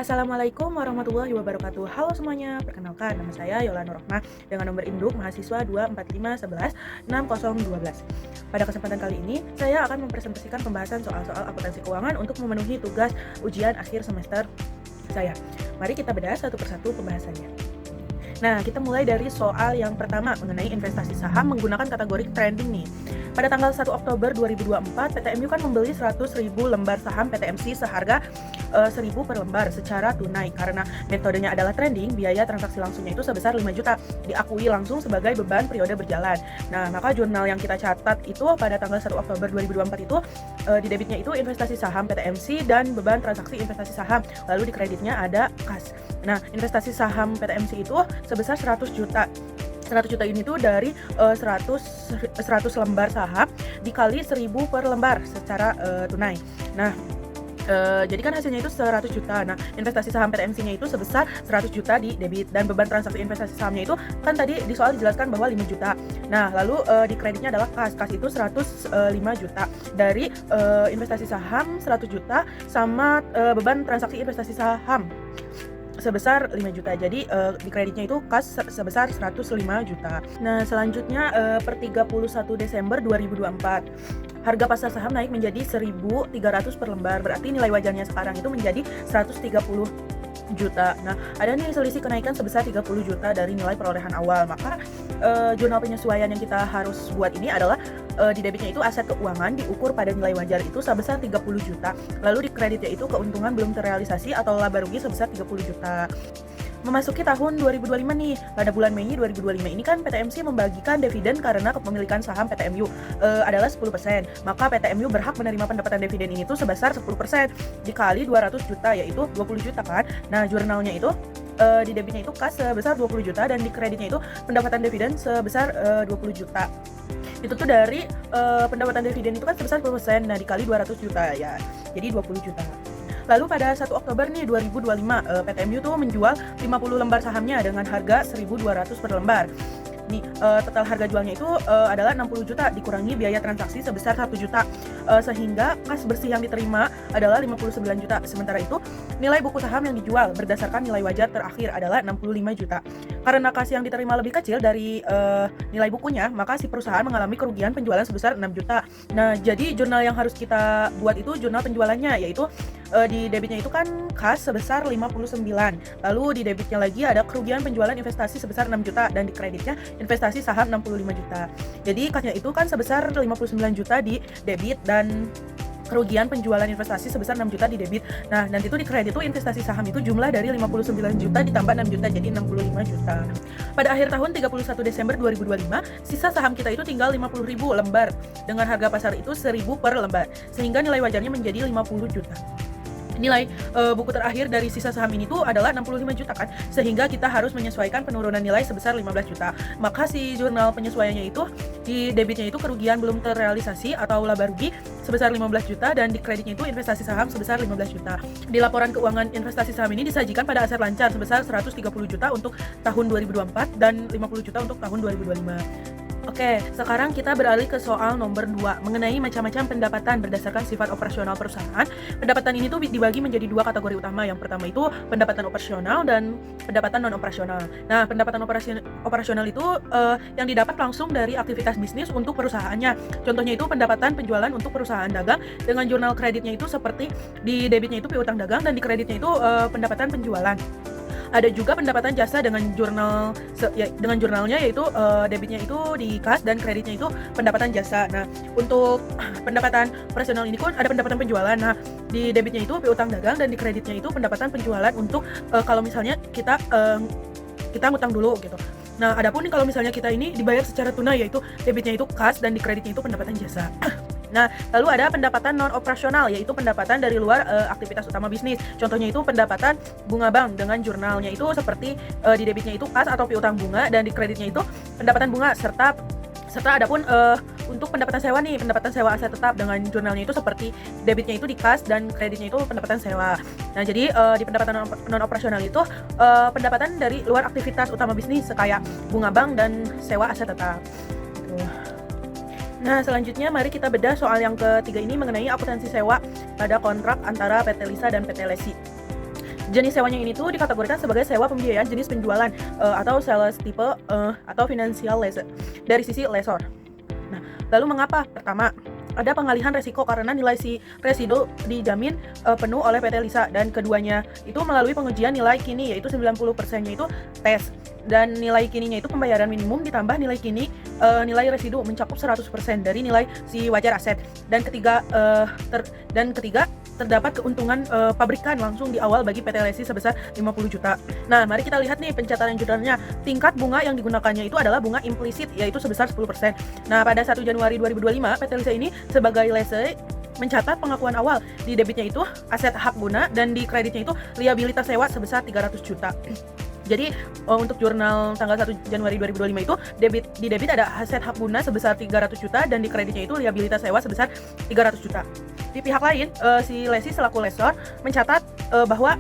Assalamualaikum warahmatullahi wabarakatuh. Halo semuanya, perkenalkan nama saya Yola Nurrohmah dengan nomor induk mahasiswa 245116012. Pada kesempatan kali ini, saya akan mempresentasikan pembahasan soal-soal akuntansi keuangan untuk memenuhi tugas ujian akhir semester saya. Mari kita bedah satu persatu pembahasannya. Nah, kita mulai dari soal yang pertama mengenai investasi saham menggunakan kategori trending nih. Pada tanggal 1 Oktober 2024, PTMU kan membeli 100.000 lembar saham PTMC seharga 1.000 per lembar secara tunai. Karena metodenya adalah trending, biaya transaksi langsungnya itu sebesar 5 juta, diakui langsung sebagai beban periode berjalan. Nah, maka jurnal yang kita catat itu pada tanggal 1 Oktober 2024 itu di debitnya itu investasi saham PTMC dan beban transaksi investasi saham. Lalu di kreditnya ada kas. Nah, investasi saham PTMC itu sebesar 100 juta. 100 juta ini tuh dari 100 lembar saham dikali 1.000 per lembar secara tunai. Nah, jadi kan hasilnya itu 100 juta. Nah, investasi saham PTMC-nya itu sebesar 100 juta di debit dan beban transaksi investasi sahamnya itu kan tadi di soal dijelaskan bahwa 5 juta. Nah, lalu di kreditnya adalah kas. Kas itu 105 juta dari investasi saham 100 juta sama beban transaksi investasi saham sebesar 5 juta. Jadi di kreditnya itu kas sebesar 105 juta. Nah, selanjutnya per 31 Desember 2024 harga pasar saham naik menjadi 1.300 per lembar. Berarti nilai wajarnya sekarang itu menjadi 130 juta. Nah, ada nih selisih kenaikan sebesar 30 juta dari nilai perolehan awal. Maka jurnal penyesuaian yang kita harus buat ini adalah di debitnya itu aset keuangan diukur pada nilai wajar itu sebesar 30 juta. Lalu di kreditnya itu keuntungan belum terrealisasi atau laba rugi sebesar 30 juta. Memasuki tahun 2025 nih, pada bulan Mei 2025 ini kan PTMC membagikan dividen karena kepemilikan saham PTMU adalah 10%. Maka PTMU berhak menerima pendapatan dividen ini tuh sebesar 10% dikali 200 juta, yaitu 20 juta kan. Nah, jurnalnya itu di debitnya itu kas sebesar 20 juta dan di kreditnya itu pendapatan dividen sebesar 20 juta. Itu tuh dari pendapatan dividen itu kan sebesar 10%, nah dikali 200 juta ya, jadi 20 juta. Lalu pada 1 Oktober nih 2025 PTMU tuh menjual 50 lembar sahamnya dengan harga 1.200 per lembar. Nih, total harga jualnya itu adalah 60 juta dikurangi biaya transaksi sebesar 1 juta, sehingga kas bersih yang diterima adalah 59 juta. Sementara itu nilai buku saham yang dijual berdasarkan nilai wajar terakhir adalah 65 juta. Karena kas yang diterima lebih kecil dari nilai bukunya, maka si perusahaan mengalami kerugian penjualan sebesar 6 juta. Nah, jadi jurnal yang harus kita buat itu jurnal penjualannya, yaitu di debitnya itu kan kas sebesar 59. Lalu di debitnya lagi ada kerugian penjualan investasi sebesar 6 juta dan di kreditnya investasi saham 65 juta. Jadi kasnya itu kan sebesar 59 juta di debit dan kerugian penjualan investasi sebesar 6 juta di debit. Nah, nanti itu di kredit itu investasi saham itu jumlah dari 59 juta ditambah 6 juta jadi 65 juta. Pada akhir tahun 31 Desember 2025, sisa saham kita itu tinggal 50.000 lembar dengan harga pasar itu 1.000 per lembar. Sehingga nilai wajarnya menjadi 50 juta. Nilai buku terakhir dari sisa saham ini tuh adalah 65 juta kan, sehingga kita harus menyesuaikan penurunan nilai sebesar 15 juta. Maka si jurnal penyesuaiannya itu di debitnya itu kerugian belum terrealisasi atau laba rugi sebesar 15 juta dan di kreditnya itu investasi saham sebesar 15 juta. Di laporan keuangan investasi saham ini disajikan pada aset lancar sebesar 130 juta untuk tahun 2024 dan 50 juta untuk tahun 2025. Oke, sekarang kita beralih ke soal nomor 2 mengenai macam-macam pendapatan berdasarkan sifat operasional perusahaan. Pendapatan ini tuh dibagi menjadi dua kategori utama. Yang pertama itu pendapatan operasional dan pendapatan non-operasional. Nah, pendapatan operasional itu yang didapat langsung dari aktivitas bisnis untuk perusahaannya. Contohnya itu pendapatan penjualan untuk perusahaan dagang dengan jurnal kreditnya itu seperti di debitnya itu piutang dagang dan di kreditnya itu pendapatan penjualan. Ada juga pendapatan jasa dengan jurnalnya yaitu debitnya itu di kas dan kreditnya itu pendapatan jasa. Nah, untuk pendapatan operasional ini pun ada pendapatan penjualan. Nah, di debitnya itu piutang dagang dan di kreditnya itu pendapatan penjualan untuk kalau misalnya kita ngutang dulu gitu. Nah, adapun kalau misalnya kita ini dibayar secara tunai yaitu debitnya itu kas dan di kreditnya itu pendapatan jasa. Nah, lalu ada pendapatan non-operasional, yaitu pendapatan dari luar aktivitas utama bisnis. Contohnya itu pendapatan bunga bank dengan jurnalnya itu seperti di debitnya itu kas atau piutang bunga dan di kreditnya itu pendapatan bunga serta adapun untuk pendapatan sewa nih, pendapatan sewa aset tetap dengan jurnalnya itu seperti debitnya itu di kas dan kreditnya itu pendapatan sewa. Nah, jadi di pendapatan non-operasional itu pendapatan dari luar aktivitas utama bisnis kayak bunga bank dan sewa aset tetap. Nah, selanjutnya mari kita bedah soal yang ketiga ini mengenai akuntansi sewa pada kontrak antara PT Lisa dan PT Lesi. Jenis sewanya ini tuh dikategorikan sebagai sewa pembiayaan jenis penjualan atau sales type atau financial lease dari sisi lessor. Nah, lalu mengapa? Pertama, ada pengalihan resiko karena nilai si residu dijamin penuh oleh PT Lisa, dan keduanya itu melalui pengujian nilai kini yaitu 90%-nya itu tes, dan nilai kininya itu pembayaran minimum ditambah nilai kini nilai residu mencakup 100% dari nilai si wajar aset. Dan ketiga terdapat keuntungan pabrikan langsung di awal bagi PT Lesi sebesar 50 juta. Nah, mari kita lihat nih pencatatan jurnalnya. Tingkat bunga yang digunakannya itu adalah bunga implisit yaitu sebesar 10%. Nah, pada 1 Januari 2025 PT Lesi ini sebagai lese mencatat pengakuan awal. Di debitnya itu aset hak guna dan di kreditnya itu liabilitas sewa sebesar 300 juta. Jadi untuk jurnal tanggal 1 Januari 2025 itu di debit ada aset hak guna sebesar 300 juta dan di kreditnya itu liabilitas sewa sebesar 300 juta. Di pihak lain, si lesi selaku lessor mencatat bahwa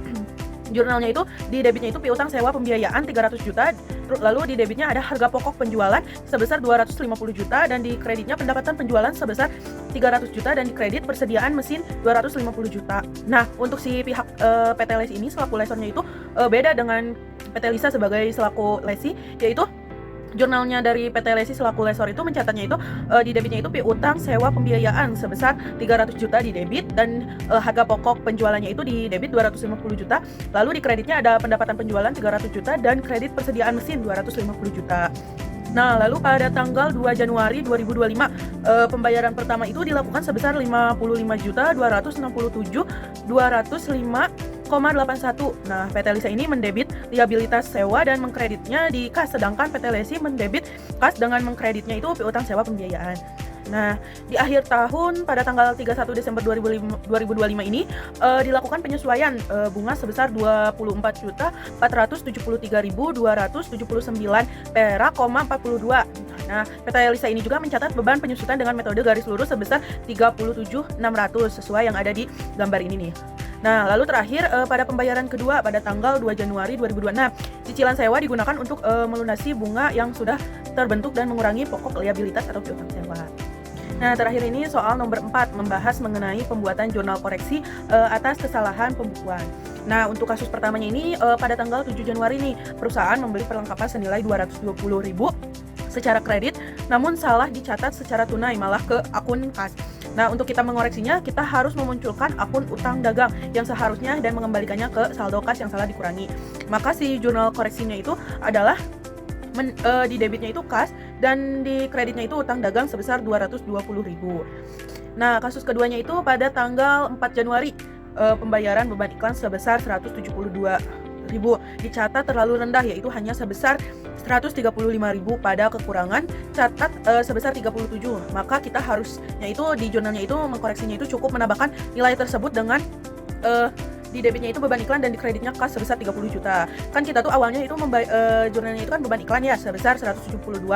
jurnalnya itu di debitnya itu piutang sewa pembiayaan 300 juta, lalu di debitnya ada harga pokok penjualan sebesar 250 juta dan di kreditnya pendapatan penjualan sebesar 300 juta dan di kredit persediaan mesin 250 juta. Nah, untuk si pihak PT Lesi ini selaku lessornya itu beda dengan PT Lisa sebagai selaku lesi, yaitu jurnalnya dari PT Lesi selaku lessor itu mencatatnya itu di debitnya itu piutang sewa pembiayaan sebesar 300 juta di debit dan harga pokok penjualannya itu di debit 250 juta, lalu di kreditnya ada pendapatan penjualan 300 juta dan kredit persediaan mesin 250 juta. Nah, lalu pada tanggal 2 Januari 2025 pembayaran pertama itu dilakukan sebesar 55.267.205,81. Nah, PT Lisa ini mendebit liabilitas sewa dan mengkreditnya di kas, sedangkan PT Lesi mendebit kas dengan mengkreditnya itu piutang sewa pembiayaan. Nah, di akhir tahun pada tanggal 31 Desember 2025 ini dilakukan penyesuaian bunga sebesar 24.473.279 perak, 42. Nah, PT Lisa ini juga mencatat beban penyusutan dengan metode garis lurus sebesar 37.600 sesuai yang ada di gambar ini nih. Nah, lalu terakhir pada pembayaran kedua pada tanggal 2 Januari 2026, cicilan sewa digunakan untuk melunasi bunga yang sudah terbentuk dan mengurangi pokok liabilitas atau piutang sewa. Nah, terakhir ini soal nomor 4 membahas mengenai pembuatan jurnal koreksi atas kesalahan pembukuan. Nah, untuk kasus pertamanya ini pada tanggal 7 Januari nih, perusahaan membeli perlengkapan senilai 220.000 secara kredit, namun salah dicatat secara tunai malah ke akun kas. Nah, untuk kita mengoreksinya, kita harus memunculkan akun utang dagang yang seharusnya dan mengembalikannya ke saldo kas yang salah dikurangi. Maka si jurnal koreksinya itu adalah di debitnya itu kas dan di kreditnya itu utang dagang sebesar 220.000. Nah, kasus keduanya itu pada tanggal 4 Januari pembayaran beban iklan sebesar 172.000 dicatat terlalu rendah, yaitu hanya sebesar 135.000 pada kekurangan catat sebesar 37. Maka kita harusnya itu di jurnalnya itu mengkoreksinya itu cukup menambahkan nilai tersebut dengan di debitnya itu beban iklan dan di kreditnya kas sebesar 30 juta. Kan kita tuh awalnya itu jurnalnya itu kan beban iklan ya sebesar 172.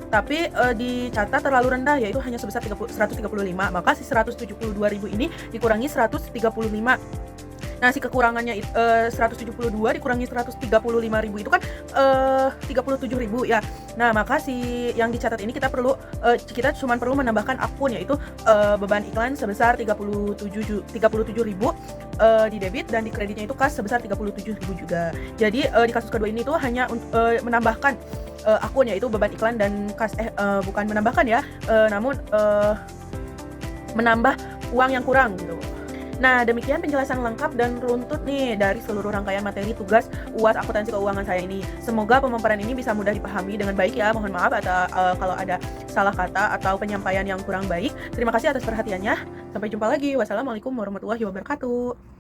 Tapi dicatat terlalu rendah, yaitu hanya sebesar 135. Maka si 172.000 ini dikurangi 135. Nah, si kekurangannya 172 dikurangi 135.000 itu kan 37.000 ya. Nah, maka si yang dicatat ini kita cuma perlu menambahkan akun, yaitu beban iklan sebesar 37.000 di debit dan di kreditnya itu kas sebesar 37.000 juga. Jadi di kasus kedua ini tuh hanya menambahkan akun, yaitu beban iklan dan kas bukan menambahkan ya, namun menambah uang yang kurang gitu. Nah, demikian penjelasan lengkap dan runtut nih dari seluruh rangkaian materi tugas UAS akuntansi keuangan saya ini. Semoga pemaparan ini bisa mudah dipahami dengan baik ya. Mohon maaf kalau ada salah kata atau penyampaian yang kurang baik. Terima kasih atas perhatiannya. Sampai jumpa lagi. Wassalamualaikum warahmatullahi wabarakatuh.